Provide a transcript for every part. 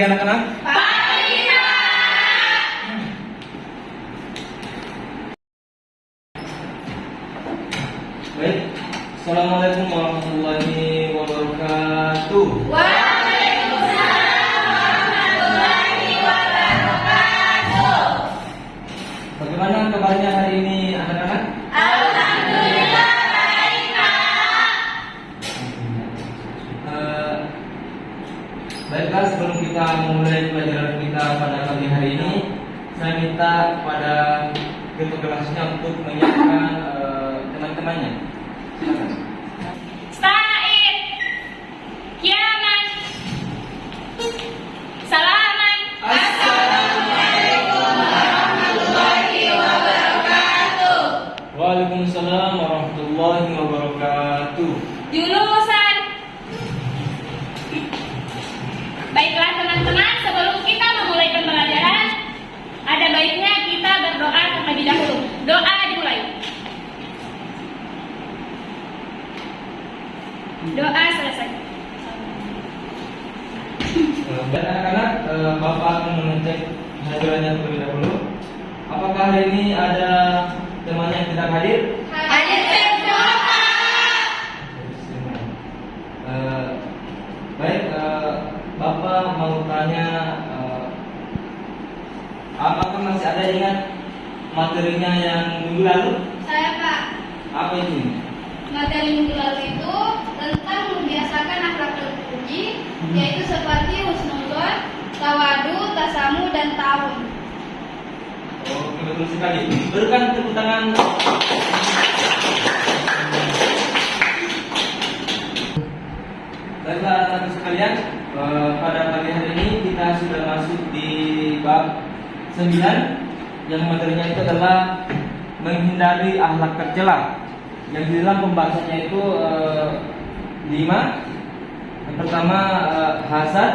anak-anak? Baik. Assalamualaikum warahmatullahi wabarakatuh. Bagaimana kabarnya hari ini anak-anak? Alhamdulillah baik, Pak. Baiklah, sebelum kita memulai pelajaran kita pada pagi hari ini, saya minta kepada ketua kelasnya untuk menyiapkan teman-temannya. Silakan. Said, Kiaman, Salaman. Assalamualaikum warahmatullahi wabarakatuh. Waalaikumsalam warahmatullahi wabarakatuh. Jurusan. Baiklah teman-teman, sebelum kita memulai pembelajaran, ada baiknya kita berdoa terlebih dahulu. Doa dimulai. Doa selesai. Dan anak-anak, Bapak akan mengecek hadirannya terlebih dahulu. Apakah hari ini ada teman yang tidak hadir? Hadir semua. Baik, Bapak mau tanya, apakah masih ada ingat materinya yang minggu lalu? Saya Pak. Apa itu? Materi minggu lalu itu tentang membiasakan akhlak terpuji, yaitu seperti husnuzon, tawadu, tasamu, dan ta'awun. Oh, betul sekali. Berikan tepuk tangan. Baiklah anak-anak sekalian, pada pagi hari ini kita sudah masuk di bab 9 yang materinya itu adalah menghindari akhlak tercela. Yang di dalam pembahasannya itu 5. Yang pertama hasad,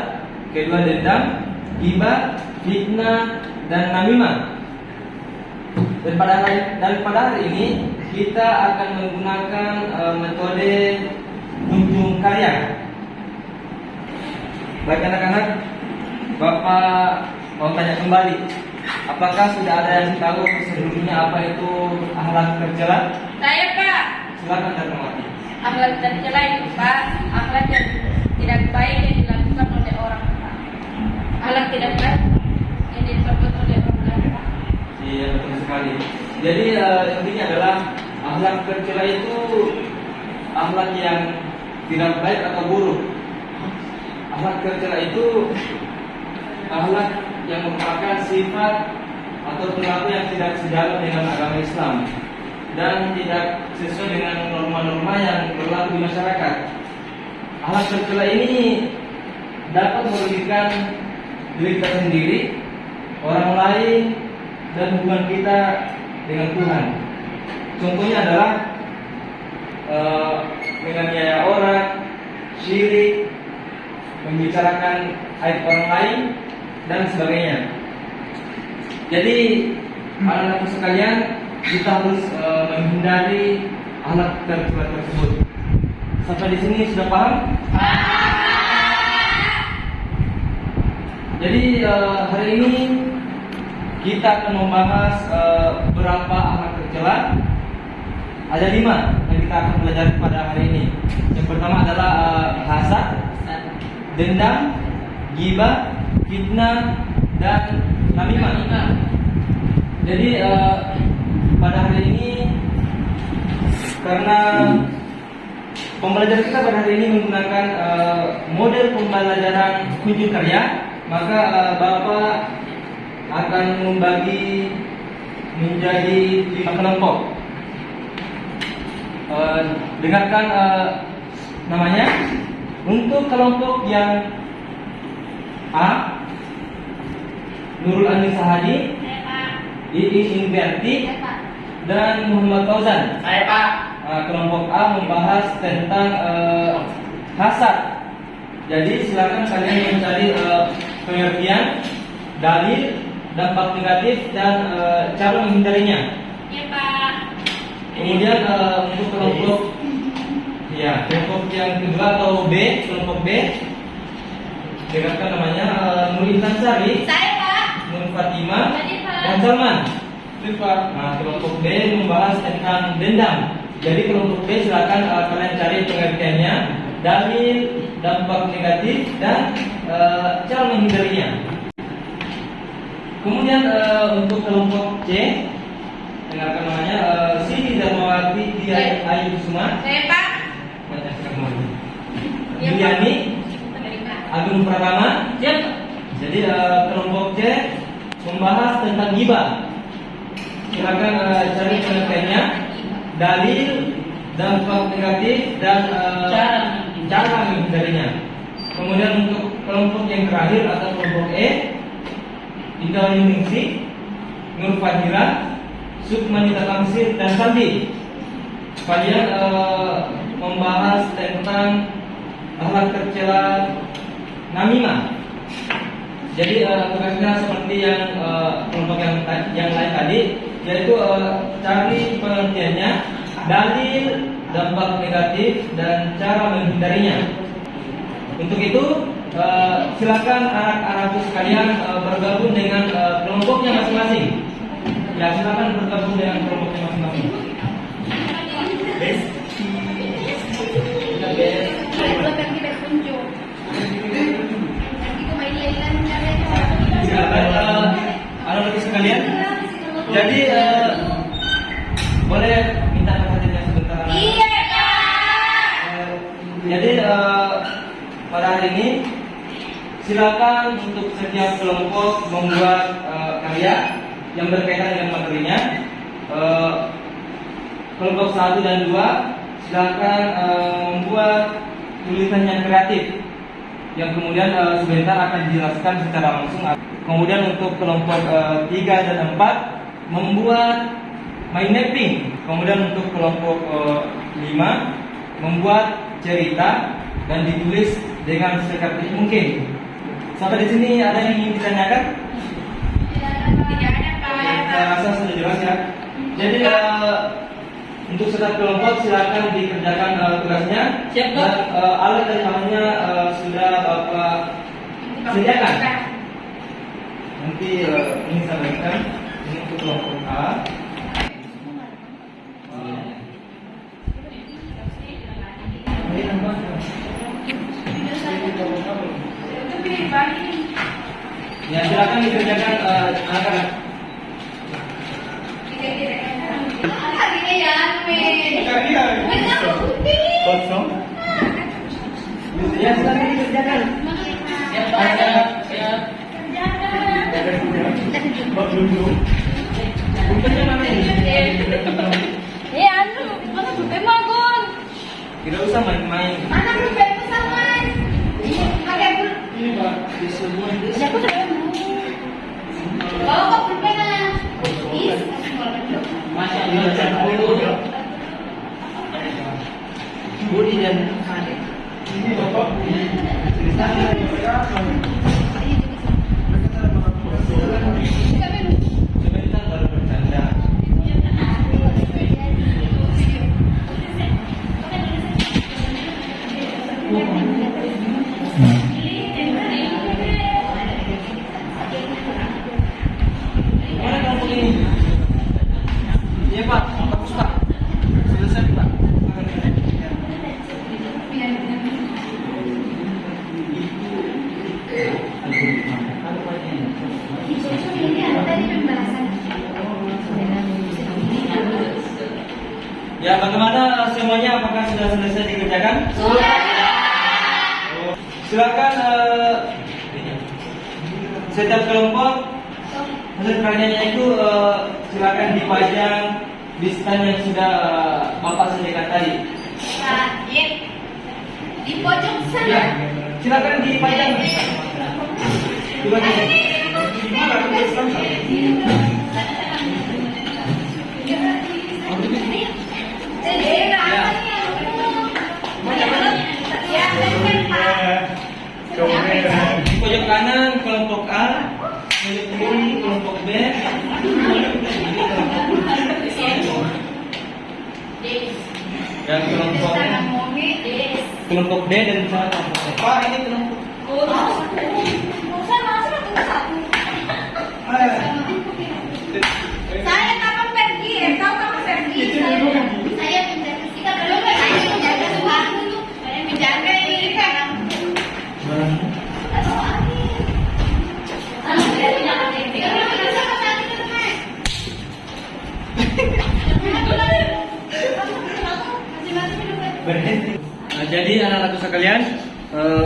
kedua dendam, ghibah, fitnah, dan namimah. Dan pada hari ini kita akan menggunakan metode kunjung karya. Baik anak-anak, Bapak mau tanya kembali, apakah sudah ada yang tahu sebelumnya apa itu akhlak tercela? Saya Pak. Silakan Darmawati. Akhlak tercela itu Pak, akhlak yang tidak baik yang dilakukan oleh orang Pak. Akhlak tidak baik yang dilakukan oleh orang lain Pak. Iya, betul sekali. Jadi intinya adalah akhlak tercela itu akhlak yang tidak baik atau buruk. Akhlak tercela itu akhlak yang merupakan sifat atau perilaku yang tidak sejalan dengan agama Islam dan tidak sesuai dengan norma-norma yang berlaku di masyarakat. Akhlak tercela ini dapat merugikan diri kita sendiri, orang lain, dan hubungan kita dengan Tuhan. Contohnya adalah menganiaya orang, syirik, membicarakan aib orang lain, dan sebagainya. Jadi anak-anak sekalian, kita harus menghindari akhlak tercela tersebut. Sampai di sini sudah paham? Jadi hari ini kita akan membahas beberapa akhlak tercela. Ada 5 yang kita akan pelajari pada hari ini. Yang pertama adalah hasad, dendam, ghibah, fitnah, dan namimah. Jadi pada hari ini, karena pembelajaran kita pada hari ini menggunakan model pembelajaran kunjung karya, maka Bapak akan membagi menjadi 5 kelompok. Dengarkan namanya. Untuk kelompok yang A, Nurul Anissa Hadi, Saya Pak. Iis Inverti, Saya Pak. dan Muhammad Fauzan. Saya Pak. Kelompok A membahas tentang hasad. Jadi silakan kalian mencari pengertian, dalil, dampak negatif, dan cara menghindarinya. Ya Pak. Kemudian untuk kelompok yang kedua atau B, kelompok B, dengarkan namanya Nur Intan Sari, Saya Pak. Nur Fatimah, Tadi Pak. dan Salman. Nah, kelompok B membahas tentang dendam. Jadi kelompok B silakan kalian cari pengertiannya, dalil, dampak negatif, dan cara menghindarinya. Kemudian untuk kelompok C, dengarkan namanya Siti Darmawati Dia Ayu Kusuma, Saya Pak. Iya, Pak. Yuliani, Tadi Pak. Agung Pratama. Jadi kelompok C membahas tentang ghibah. Silakan cari pengertiannya, dalil, dampak negatif, dan cara menghindarinya. Kemudian untuk kelompok yang terakhir atau kelompok E, Indah Yuningsi, Nur Fadira, Sukmanita Tamsir, dan Sandi. Kalian membahas tentang akhlak tercela namimah. Jadi tugasnya seperti yang kelompok yang lain tadi, yaitu cari pengertiannya, dalil, dampak negatif, dan cara menghindarinya. Untuk itu silakan anak-anakku sekalian bergabung dengan kelompoknya masing-masing. Ya, silakan bergabung dengan kelompoknya masing-masing. Silakan anak-anakku sekalian. Jadi boleh minta perhatiannya sebentar. Iya Pak. Jadi pada hari ini silakan untuk setiap kelompok membuat karya yang berkaitan dengan materinya. Kelompok 1 dan 2 silakan membuat tulisan yang kreatif yang kemudian sebentar akan dijelaskan secara langsung. Kemudian untuk kelompok 3 dan 4 membuat mind mapping. Kemudian untuk kelompok 5 membuat cerita dan ditulis dengan sekreatif mungkin. Sampai di sini ada yang ingin ditanyakan? Tidak ada Pak. Saya rasa sudah jelas ya. Jadi untuk setiap kelompok silakan dikerjakan tugasnya. Siap, Pak. Dan alat dan bahannya sudah Bapak sediakan. Nanti ini saya bagikan. Ini untuk kelompok A. Ya, silakan dikerjakan anak-anak. Kosong. Ya, silakan dikerjakan. Anak-anak. Bukannya mana ini? Mana bebe magon? Tidak usah main-main. Mana bebe pesangan? Ada bulu. Ini Pak, di semua ini. Ada aku sudah mau. Bawa kok bebe na. Masya Allah, Budi dan Kade. Ini Bapak. Sebentar baru bercanda. Mana kelompok ini? Iya Pak, bagus Pak. Selesai Pak. Ya, bagaimana semuanya? Apakah sudah selesai dikerjakan? Sudah. Silakan setiap kelompok hasil karyanya itu silakan dipajang di stand yang sudah Bapak sediakan tadi. Pak, di pojok sana. Ya, silakan dipajang. Coba di pojok kanan kelompok A, pojok kiri kelompok B, pojok kiri dan kelompok D dan di sana kelompok C. Pak, ini kelompok Jadi anak-anakku sekalian,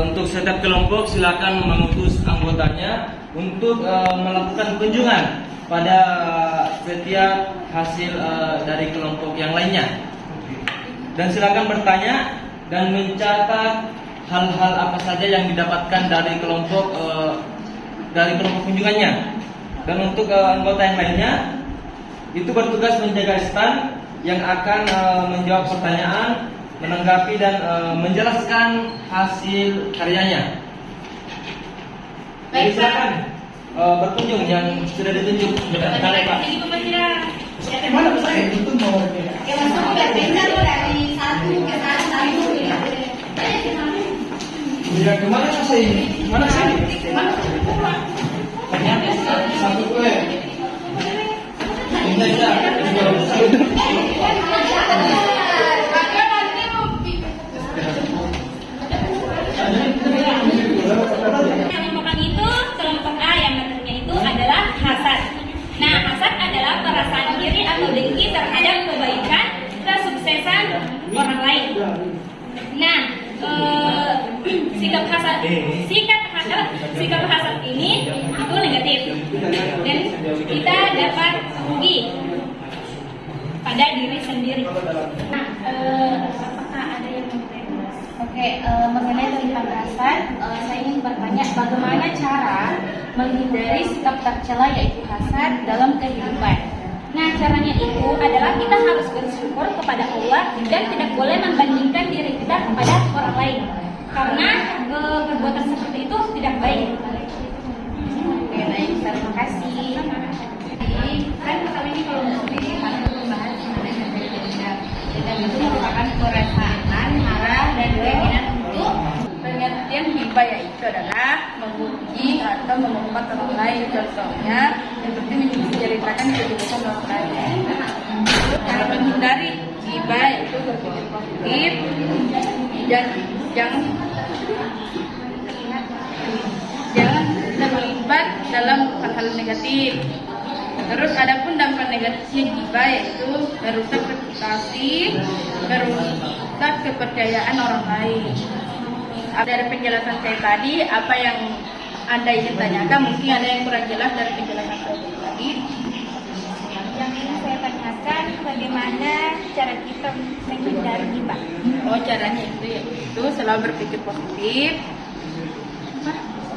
untuk setiap kelompok silakan mengutus anggotanya untuk melakukan kunjungan pada setiap hasil dari kelompok yang lainnya. Dan silakan bertanya dan mencatat hal-hal apa saja yang didapatkan dari kelompok kunjungannya. Dan untuk anggota yang lainnya itu bertugas menjaga stand yang akan menjawab pertanyaan, menanggapi dan menjelaskan hasil karyanya. Jadi silakan berkunjung yang sudah ditunjuk. Pak. Mana saya itu mau berbeda? Ya masuk berbeda dari satu ke satu ya. Ya kemana saya ini? Mana saya? Mana? Ternyata satu kue. Ini yang merupakan itu kelompok A yang materinya itu adalah hasad. Nah, hasad adalah perasaan iri atau dengki terhadap kebaikan, kesuksesan orang lain. Nah, sikap hasad ini itu negatif dan kita dapat rugi pada diri sendiri. Nah, apakah ada yang Oke, mengenai tentang hasad, saya ingin bertanya bagaimana cara menghindari sikap tercela yaitu hasad dalam kehidupan. Nah, caranya itu adalah kita harus bersyukur kepada Allah dan tidak boleh membandingkan diri kita kepada orang lain, karena perbuatan seperti itu tidak baik. Oke, baik, terima kasih. Jadi, kan pertama ini kalau muslim harus membahas mengenai dendam. Dendam itu merupakan perasaan marah dan keinginan untuk pengertian hibah, yaitu adalah memuji atau memompat orang lain. Contohnya seperti menceritakan kehidupan orang lain. Cara menghindari hibah itu berpikir positif dan jangan terlibat dalam hal-hal negatif. Terus adapun dampak negatifnya hibah yaitu merusak reputasi, merusak kepercayaan orang lain. Dari penjelasan saya tadi, apa yang Anda ingin tanyakan? Mungkin ada yang kurang jelas dari penjelasan saya tadi. Yang ingin saya tanyakan, bagaimana cara kita menghindari hibah? Oh, caranya itu yaitu selalu berpikir positif,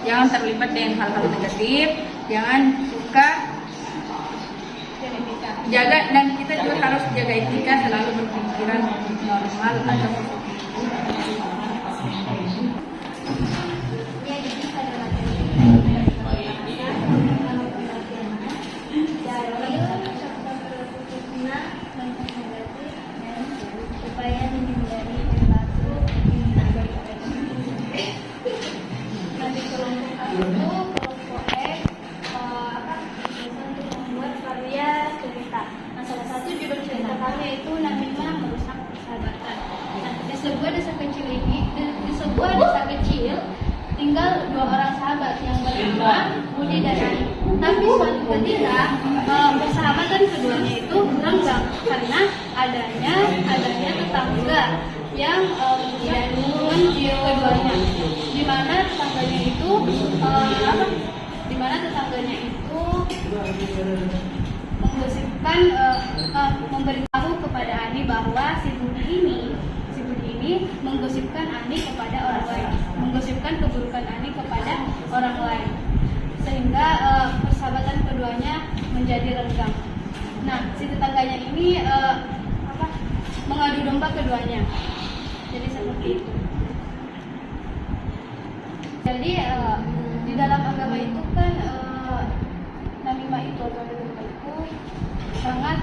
jangan terlibat dengan hal-hal negatif, jangan suka jaga, dan kita juga harus jaga etika, selalu berpikiran normal atau positif. Supaya menghindari perilaku nanti kelompok kelompok X untuk membuat karya cerita. Nah, salah satu judul cerita kami itu namanya merusak persahabatan. Nah, di sebuah desa kecil tinggal dua orang sahabat yang bernama Budi dan Ani. Tapi suatu ketika persahabatan keduanya itu renggang karena adanya tetangga yang mengganggu keduanya. Di mana tetangganya itu menggosipkan memberitahu kepada Ani bahwa si Budi ini menggosipkan Ani kepada orang lain, menggosipkan keburukan Ani kepada orang lain, sehingga persahabatan keduanya menjadi renggang. Nah, si tetangganya ini mengadu domba keduanya. Jadi seperti itu. Jadi di dalam agama itu kan namimah itu atau domba itu sangat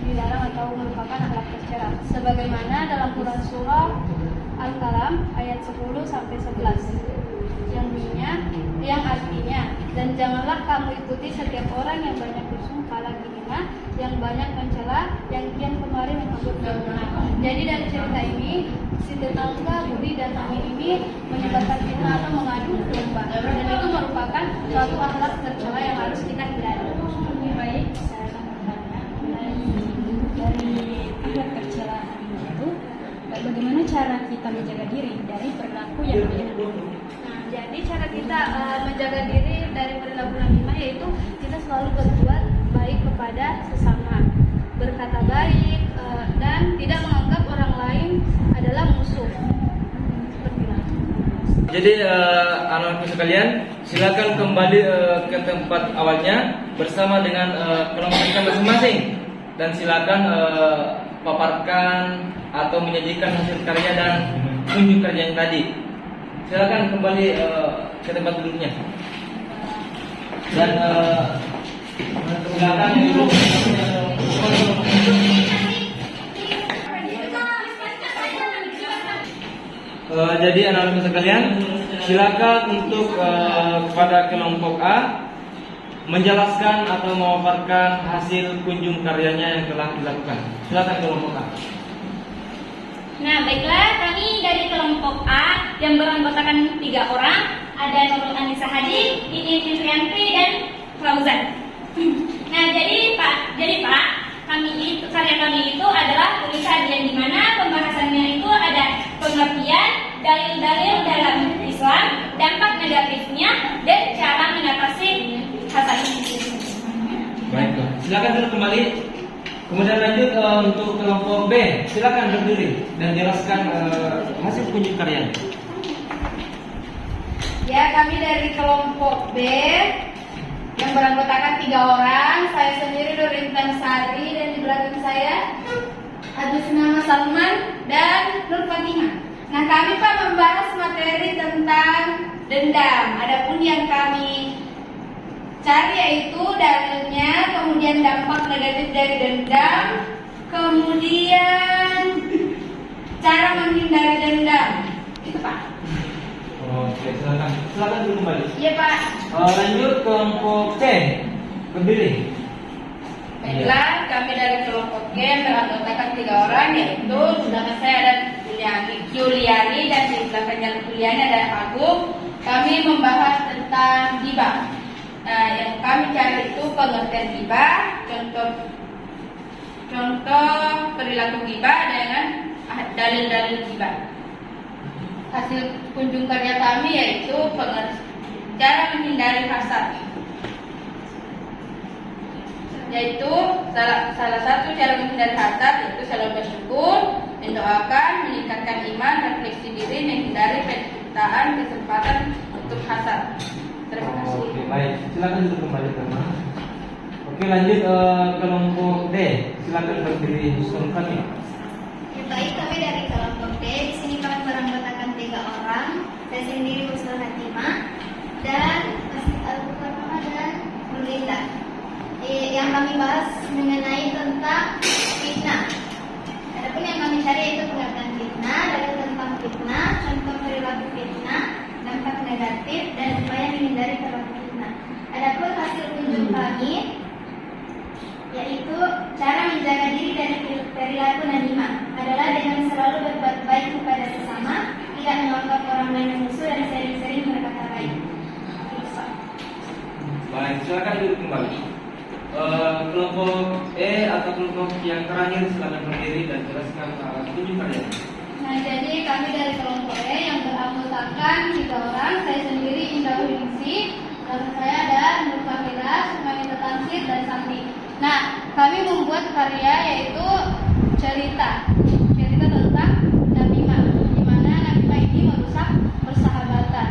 dilarang atau merupakan akhlak tercela. Sebagaimana dalam Quran surah Al-Qalam ayat 10 sampai 11 yang artinya, dan janganlah kamu ikuti setiap orang yang banyak bersungkalah hina, yang banyak mencela, yang kian kemari menyebut nama. Jadi dari cerita ini, si tetangga Budi dan Ani ini menyebarkan fitnah atau mengadu domba, dan itu merupakan suatu akhlak tercela yang harus kita hindari. Baik, dari akhlak tercela itu, bagaimana cara kita kita menjaga diri dari perilaku yang namimah. Nah, jadi cara kita menjaga diri dari perilaku namimah yaitu kita selalu berbuat baik kepada sesama, berkata baik, dan tidak menganggap orang lain adalah musuh. Seperti itu. Jadi anak-anakku sekalian, silakan kembali ke tempat awalnya bersama dengan kelompok kita masing-masing, dan silakan paparkan atau menyajikan hasil karya dan tunjuk karya yang tadi. Silakan kembali ke tempat duduknya, dan silakan duduk. Jadi anak-anak sekalian, silakan untuk kepada kelompok A menjelaskan atau memaparkan hasil kunjung karyanya yang telah dilakukan. Silakan kelompok A. Nah, baiklah, kami dari kelompok A yang beranggotakan 3 orang, ada Nurul Anissa Hadi, Ini Fitrianti, dan Fauzan. Nah, jadi Pak, karya kami itu adalah tulisan yang dimana pembahasannya itu ada pengertian, dalil-dalil dalam Islam, dampak negatifnya, dan cara mengatasi hasad. Baiklah, silakan duduk kembali. Kemudian lanjut untuk kelompok B, silakan berdiri dan jelaskan hasil kunjung karya. Ya, kami dari kelompok B yang beranggotakan 3 orang. Saya sendiri Nurintan Sari, dan di belakang saya Agus Nama Salman dan Nur Fatimah. Nah, kami Pak membahas materi tentang dendam. Adapun yang kami cari yaitu dalilnya, kemudian dampak negatif dari dendam, kemudian cara menghindari dendam. Itu Pak. Oke, silakan duduk kembali. Iya Pak. Lanjut kelompok C, berdiri. Baiklah, kami dari kelompok G beranggotakan 3 orang, yaitu di belakang saya ada Juliani, dan di belakangnya Juliani ada Agung. Kami membahas tentang ghibah. Nah, yang kami cari itu pengertian ghibah, contoh perilaku ghibah dengan dalil-dalil ghibah. Hasil kunjung karya kami yaitu cara menghindari hasad. Yaitu salah satu cara menghindari hasad yaitu selalu bersyukur, mendoakan, meningkatkan iman, refleksi diri, menghindari penciptaan kesempatan untuk hasad. Terima kasih. Oke, baik. Silakan duduk kembali teman. Oke, lanjut kelompok D. Silakan berdiri Nur Fatimah. Baik, kami dari kelompok D. Di sini kami beranggotakan 3 orang. Saya sendiri Husnul Hatimah dan Masih Al-Qur'an dan Nurlinda. Yang kami bahas mengenai tentang fitnah. Adapun yang kami cari itu pengertian fitnah, dalil tentang fitnah, contoh perilaku fitnah, dampak negatif, dan upaya menghindari perilaku fitnah. Adapun hasil kunjung kami yaitu cara menjaga diri dari perilaku namimah adalah dengan selalu berbuat baik kepada sesama, tidak menganggap orang lain musuh, dan sering-sering berkata baik. Baik, silakan duduk kembali. Kelompok E atau kelompok yang terakhir silakan berdiri dan jelaskan kunjung karya. Nah, jadi kami dari kelompok E yang beranggotakan 3 orang. Saya sendiri Indah Winingsi, dan saya ada Nur Fahira, Sumaita Tansir, dan Sakti. Nah, kami membuat karya yaitu cerita tentang namimah, di mana namimah ini merusak persahabatan.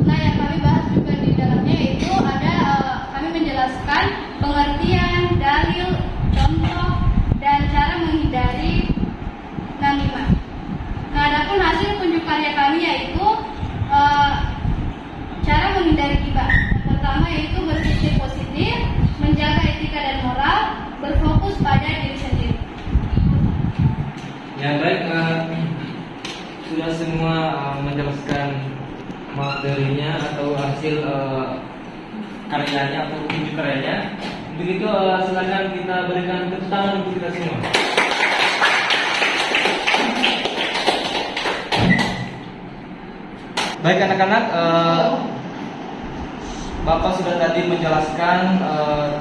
Nah, yang kami bahas juga di dalamnya yaitu ada kami menjelaskan pengertian, dalil, contoh, dan cara menghindari namimah. Nah, adapun hasil kunjung karya kami yaitu cara menghindari ghibah. Pertama yaitu berpikir positif, menjaga etika dan moral, berfokus pada diri sendiri. Ya baik, sudah semua menjelaskan materinya atau hasil karyanya atau kunjung karyanya. Untuk itu silakan kita berikan tepuk tangan untuk kita semua. Baik anak-anak, Bapak sudah tadi menjelaskan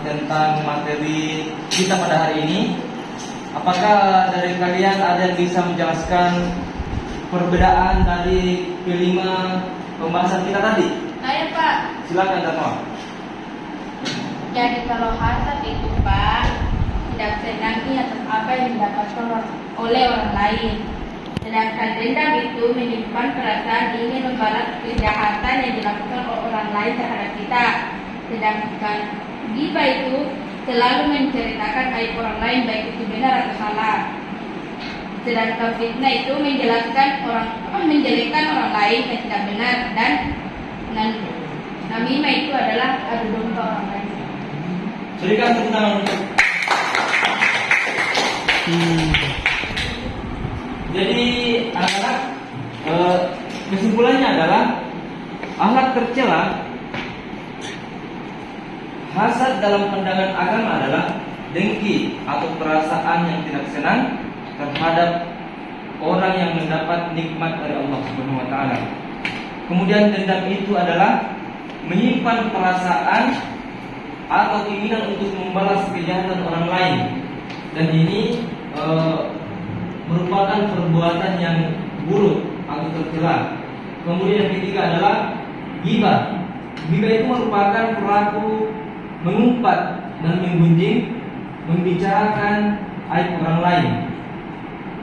tentang materi kita pada hari ini. Apakah dari kalian ada yang bisa menjelaskan perbedaan dari kelima pembahasan kita tadi? Saya Pak. Silakan Tatma. Jadi kalau hasad itu Pak, tidak senangi atas apa yang didapatkan oleh orang lain. Sedangkan dendam itu menyimpan perasaan ingin membalas kejahatan yang dilakukan oleh orang lain terhadap kita. Sedangkan ghibah itu selalu menceritakan aib orang lain baik itu benar atau salah. Sedangkan fitnah itu menjelekkan orang lain yang tidak benar, dan namimah itu adalah adu domba orang lain. Berikan tepuk tangan untuk. Jadi anak-anak, kesimpulannya adalah akhlak tercela, hasad dalam pandangan agama adalah dengki atau perasaan yang tidak senang terhadap orang yang mendapat nikmat dari Allah Subhanahu wa taala. Kemudian dendam itu adalah menyimpan perasaan atau keinginan untuk membalas kejahatan orang lain, dan ini merupakan perbuatan yang buruk atau tercela. Kemudian yang ketiga adalah ghibah. Ghibah itu merupakan perilaku mengumpat dan menggunjing, membicarakan aib orang lain.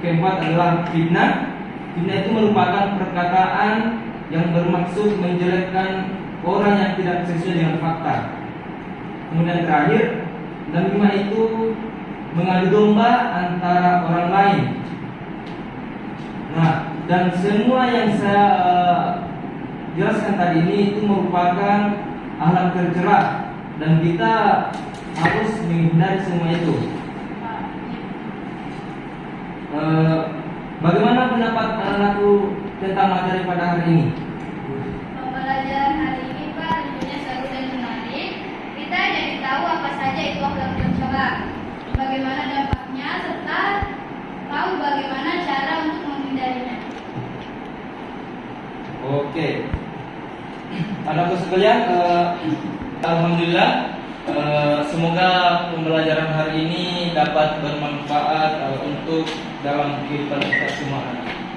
Keempat adalah fitnah. Fitnah itu merupakan perkataan yang bermaksud menjelekkan orang yang tidak sesuai dengan fakta. Kemudian terakhir, namimah itu mengadu domba antara orang lain. Nah, dan semua yang saya jelaskan tadi ini itu merupakan akhlak tercela, dan kita harus menghindari semua itu. Bagaimana pendapat anak-anakku tentang materi pada hari ini? Pembelajaran hari ini Pak tentunya seru dan menarik. Kita jadi tahu apa saja itu akhlak tercela, bagaimana dampaknya, serta tahu bagaimana cara untuk menghindarinya. Oke, anakku sekalian, alhamdulillah, semoga pembelajaran hari ini dapat bermanfaat untuk dalam kehidupan kita semua.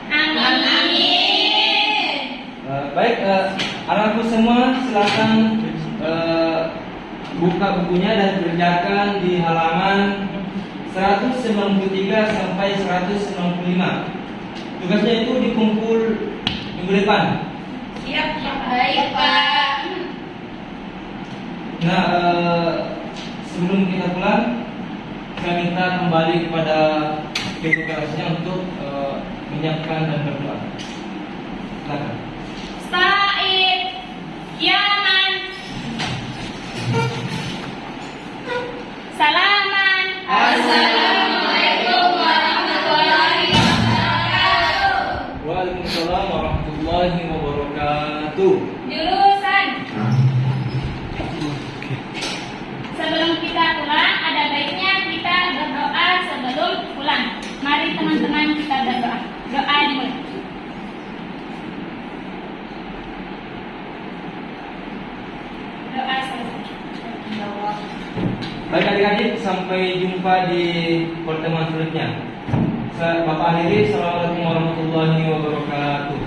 Amin. Baik, anakku semua silakan buka bukunya dan kerjakan di halaman 193 sampai 195. Tugasnya itu dikumpul minggu depan. Siap, baik Pak. Nah, sebelum kita pulang, saya minta kembali kepada kelasnya untuk menyiapkan dan berdoa. Silakan. Said, Yaman, Salaman. Assalamualaikum warahmatullahi wabarakatuh. Waalaikumsalam warahmatullahi wabarakatuh. Jurusan. Sebelum kita pulang, ada baiknya kita berdoa sebelum pulang. Mari teman-teman kita berdoa. Doa dimulai. Doa selesai. Baik adik-adik, sampai jumpa di pertemuan selanjutnya. Bapak akhiri, assalamualaikum warahmatullahi wabarakatuh.